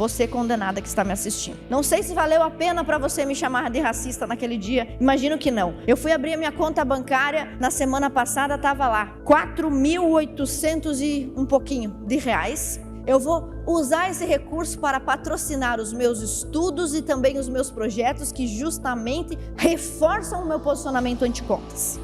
você condenada que está me assistindo. Não sei se valeu a pena para você me chamar de racista naquele dia, imagino que não. Eu fui abrir a minha conta bancária, na semana passada estava lá, 4.800 e um pouquinho de reais. Eu vou usar esse recurso para patrocinar os meus estudos e também os meus projetos que justamente reforçam o meu posicionamento anticontas.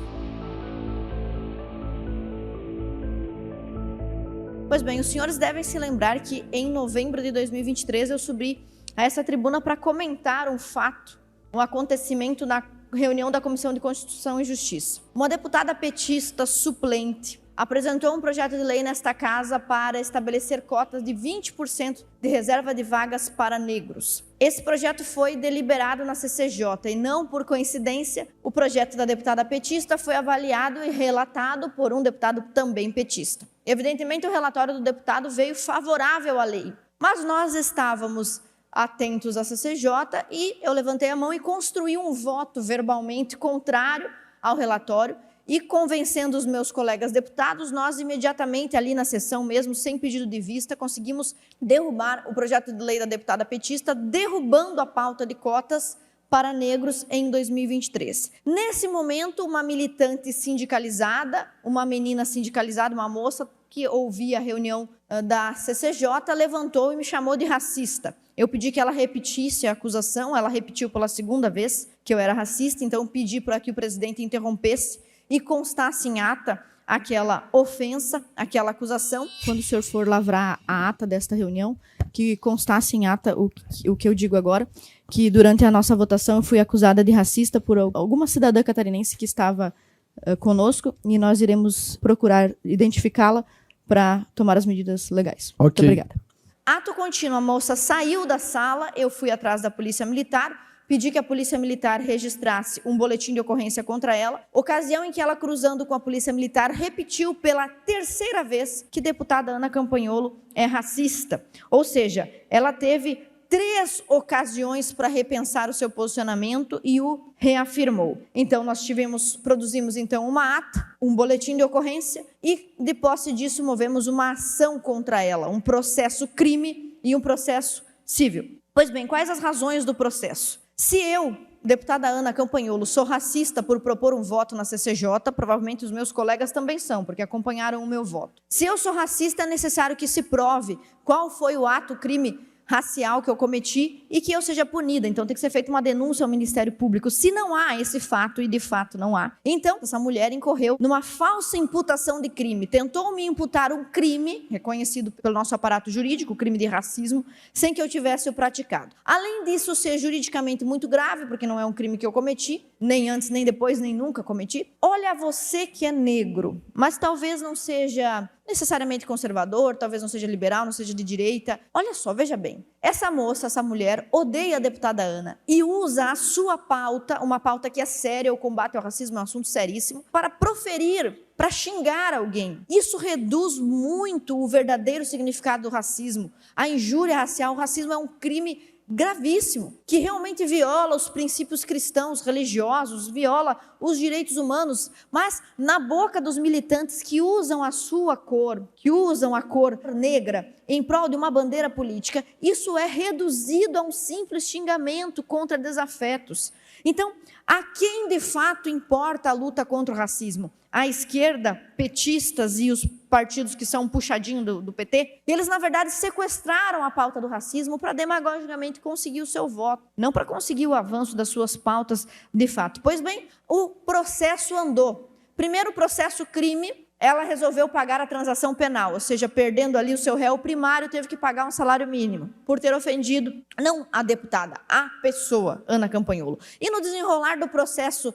Pois bem, os senhores devem se lembrar que em novembro de 2023 eu subi a essa tribuna para comentar um fato, um acontecimento na reunião da Comissão de Constituição e Justiça. Uma deputada petista suplente apresentou um projeto de lei nesta casa para estabelecer cotas de 20% de reserva de vagas para negros. Esse projeto foi deliberado na CCJ e não por coincidência, o projeto da deputada petista foi avaliado e relatado por um deputado também petista. Evidentemente, o relatório do deputado veio favorável à lei, mas nós estávamos atentos à CCJ e eu levantei a mão e construí um voto verbalmente contrário ao relatório. E convencendo os meus colegas deputados, nós imediatamente ali na sessão mesmo, sem pedido de vista, conseguimos derrubar o projeto de lei da deputada petista, derrubando a pauta de cotas para negros em 2023. Nesse momento, uma militante sindicalizada, uma menina sindicalizada, uma moça que ouvia a reunião da CCJ, levantou e me chamou de racista. Eu pedi que ela repetisse a acusação, ela repetiu pela segunda vez que eu era racista, então pedi para que o presidente interrompesse e constasse em ata aquela ofensa, aquela acusação, quando o senhor for lavrar a ata desta reunião, que constasse em ata o que eu digo agora, que durante a nossa votação eu fui acusada de racista por alguma cidadã catarinense que estava conosco, e nós iremos procurar identificá-la para tomar as medidas legais. Okay. Muito obrigada. Ato contínuo, a moça saiu da sala, eu fui atrás da Polícia Militar, pedi que a Polícia Militar registrasse um boletim de ocorrência contra ela, ocasião em que ela, cruzando com a Polícia Militar, repetiu pela terceira vez que deputada Ana Campanholo é racista. Ou seja, ela teve 3 ocasiões para repensar o seu posicionamento e o reafirmou. Então, nós produzimos então uma ata, um boletim de ocorrência e, de posse disso, movemos uma ação contra ela, um processo crime e um processo civil. Pois bem, quais as razões do processo? Se eu, deputada Ana Campanholo, sou racista por propor um voto na CCJ, provavelmente os meus colegas também são, porque acompanharam o meu voto. Se eu sou racista, é necessário que se prove qual foi o ato, crime racial que eu cometi e que eu seja punida. Então, tem que ser feita uma denúncia ao Ministério Público. Se não há esse fato, e de fato não há, então essa mulher incorreu numa falsa imputação de crime. Tentou me imputar um crime, reconhecido pelo nosso aparato jurídico, crime de racismo, sem que eu tivesse o praticado. Além disso, ser juridicamente muito grave, porque não é um crime que eu cometi, nem antes, nem depois, nem nunca cometi. Olha, você que é negro, mas talvez não seja necessariamente conservador, talvez não seja liberal, não seja de direita. Olha só, veja bem, essa moça, essa mulher, odeia a deputada Ana e usa a sua pauta, uma pauta que é séria, o combate ao racismo é um assunto seríssimo, para proferir, para xingar alguém. Isso reduz muito o verdadeiro significado do racismo. A injúria racial, o racismo é um crime gravíssimo, que realmente viola os princípios cristãos, religiosos, viola os direitos humanos, mas na boca dos militantes que usam a sua cor, que usam a cor negra em prol de uma bandeira política, isso é reduzido a um simples xingamento contra desafetos. Então, a quem de fato importa a luta contra o racismo? A esquerda, petistas e os partidos que são puxadinhos do PT, eles na verdade sequestraram a pauta do racismo para demagogicamente conseguir o seu voto, não para conseguir o avanço das suas pautas de fato. Pois bem, o processo andou. Primeiro processo crime, ela resolveu pagar a transação penal, ou seja, perdendo ali o seu réu primário, teve que pagar um salário mínimo, por ter ofendido, não a deputada, a pessoa, Ana Campanholo. E no desenrolar do processo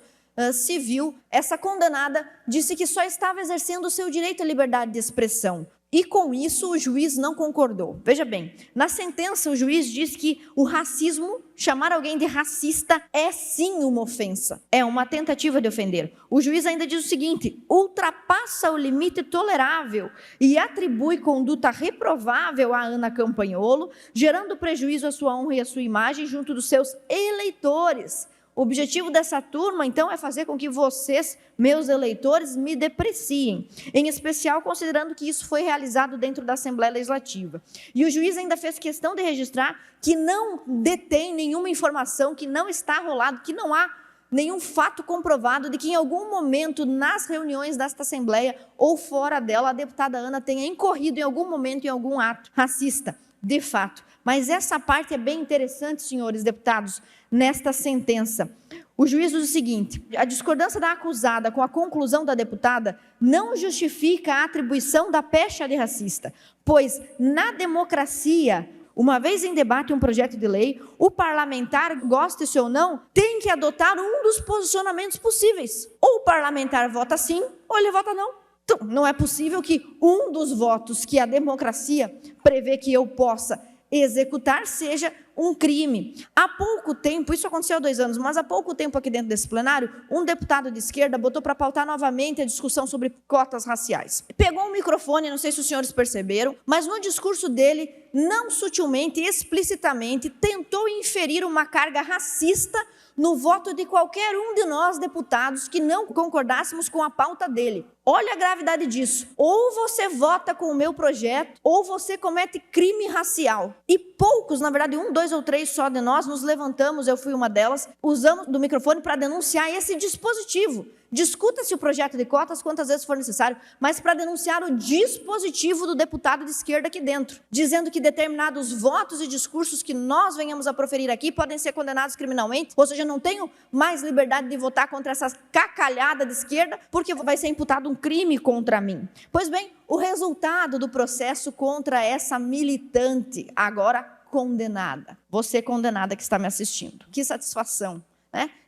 civil, essa condenada disse que só estava exercendo o seu direito à liberdade de expressão. E com isso o juiz não concordou. Veja bem, na sentença o juiz diz que o racismo, chamar alguém de racista, é sim uma ofensa, é uma tentativa de ofender. O juiz ainda diz o seguinte: ultrapassa o limite tolerável e atribui conduta reprovável a Ana Campanholo, gerando prejuízo à sua honra e à sua imagem junto dos seus eleitores. O objetivo dessa turma, então, é fazer com que vocês, meus eleitores, me depreciem, em especial considerando que isso foi realizado dentro da Assembleia Legislativa. E o juiz ainda fez questão de registrar que não detém nenhuma informação, que não está rolado, que não há nenhum fato comprovado de que em algum momento nas reuniões desta Assembleia ou fora dela, a deputada Ana tenha incorrido em algum momento em algum ato racista, de fato. Mas essa parte é bem interessante, senhores deputados, nesta sentença. O juiz diz o seguinte: a discordância da acusada com a conclusão da deputada não justifica a atribuição da pecha de racista, pois na democracia, uma vez em debate um projeto de lei, o parlamentar, goste-se ou não, tem que adotar um dos posicionamentos possíveis. Ou o parlamentar vota sim, ou ele vota não. Então, não é possível que um dos votos que a democracia prevê que eu possa executar seja um crime. Há pouco tempo, isso aconteceu há 2 anos, mas há pouco tempo aqui dentro desse plenário, um deputado de esquerda botou para pautar novamente a discussão sobre cotas raciais. Pegou um microfone, não sei se os senhores perceberam, mas no discurso dele, não sutilmente e explicitamente, tentou inferir uma carga racista no voto de qualquer um de nós deputados que não concordássemos com a pauta dele. Olha a gravidade disso. Ou você vota com o meu projeto, ou você comete crime racial. E poucos, na verdade, 1, 2 ou 3 só de nós nos levantamos, eu fui uma delas, usamos do microfone para denunciar esse dispositivo. Discuta-se o projeto de cotas quantas vezes for necessário, mas para denunciar o dispositivo do deputado de esquerda aqui dentro, dizendo que determinados votos e discursos que nós venhamos a proferir aqui podem ser condenados criminalmente, ou seja, não tenho mais liberdade de votar contra essa cacalhada de esquerda, porque vai ser imputado um crime contra mim. Pois bem, o resultado do processo contra essa militante, agora condenada, você condenada que está me assistindo, que satisfação.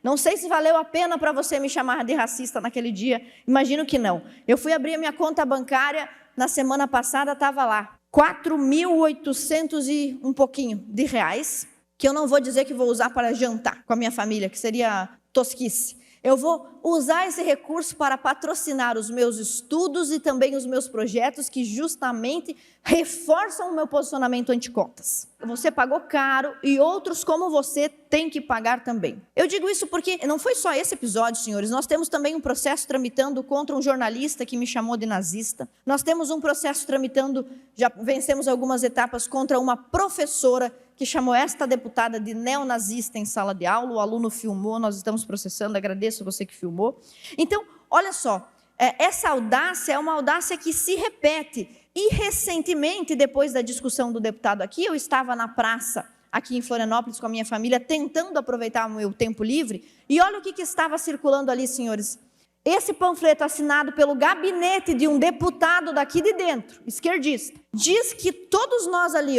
Não sei se valeu a pena para você me chamar de racista naquele dia, imagino que não. Eu fui abrir a minha conta bancária, na semana passada estava lá, 4.800 e um pouquinho de reais, que eu não vou dizer que vou usar para jantar com a minha família, que seria tosquice. Eu vou usar esse recurso para patrocinar os meus estudos e também os meus projetos que justamente reforçam o meu posicionamento anticotas. Você pagou caro e outros como você têm que pagar também. Eu digo isso porque não foi só esse episódio, senhores. Nós temos também um processo tramitando contra um jornalista que me chamou de nazista. Nós temos um processo tramitando, já vencemos algumas etapas, contra uma professora que chamou esta deputada de neonazista em sala de aula. O aluno filmou, nós estamos processando, agradeço você que filmou. Então, olha só, essa audácia é uma audácia que se repete. E recentemente, depois da discussão do deputado aqui, eu estava na praça, aqui em Florianópolis, com a minha família, tentando aproveitar o meu tempo livre. E olha o que estava circulando ali, senhores. Esse panfleto assinado pelo gabinete de um deputado daqui de dentro, esquerdista, diz que todos nós ali,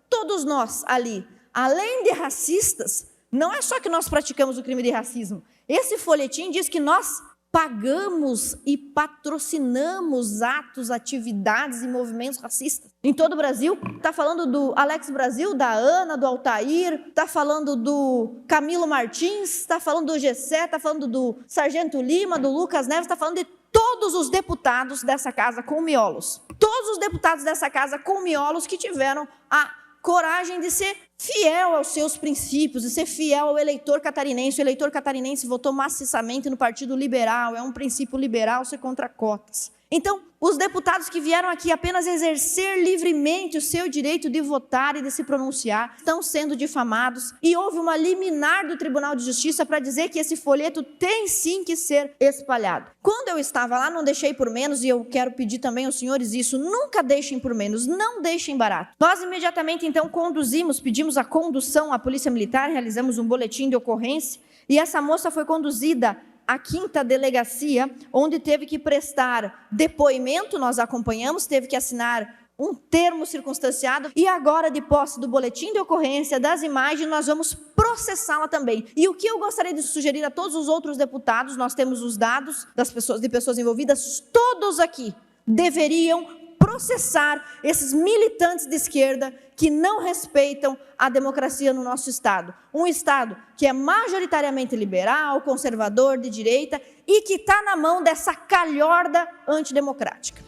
todos nós ali, além de racistas, não é só que nós praticamos o crime de racismo. Esse folhetim diz que nós pagamos e patrocinamos atos, atividades e movimentos racistas. Em todo o Brasil, está falando do Alex Brasil, da Ana, do Altair, está falando do Camilo Martins, está falando do Gessé, está falando do Sargento Lima, do Lucas Neves, está falando de todos os deputados dessa casa com miolos. Todos os deputados dessa casa com miolos que tiveram a coragem de ser fiel aos seus princípios, de ser fiel ao eleitor catarinense. O eleitor catarinense votou maciçamente no Partido Liberal, é um princípio liberal ser contra cotas. Então, os deputados que vieram aqui apenas exercer livremente o seu direito de votar e de se pronunciar estão sendo difamados e houve uma liminar do Tribunal de Justiça para dizer que esse folheto tem sim que ser espalhado. Quando eu estava lá, não deixei por menos, e eu quero pedir também aos senhores isso, nunca deixem por menos, não deixem barato. Nós imediatamente então pedimos a condução à Polícia Militar, realizamos um boletim de ocorrência e essa moça foi conduzida a 5ª delegacia, onde teve que prestar depoimento, nós acompanhamos, teve que assinar um termo circunstanciado e agora, de posse do boletim de ocorrência, das imagens, nós vamos processá-la também. E o que eu gostaria de sugerir a todos os outros deputados, nós temos os dados de pessoas envolvidas, todos aqui deveriam processar esses militantes de esquerda que não respeitam a democracia no nosso Estado. Um Estado que é majoritariamente liberal, conservador, de direita e que está na mão dessa calhorda antidemocrática.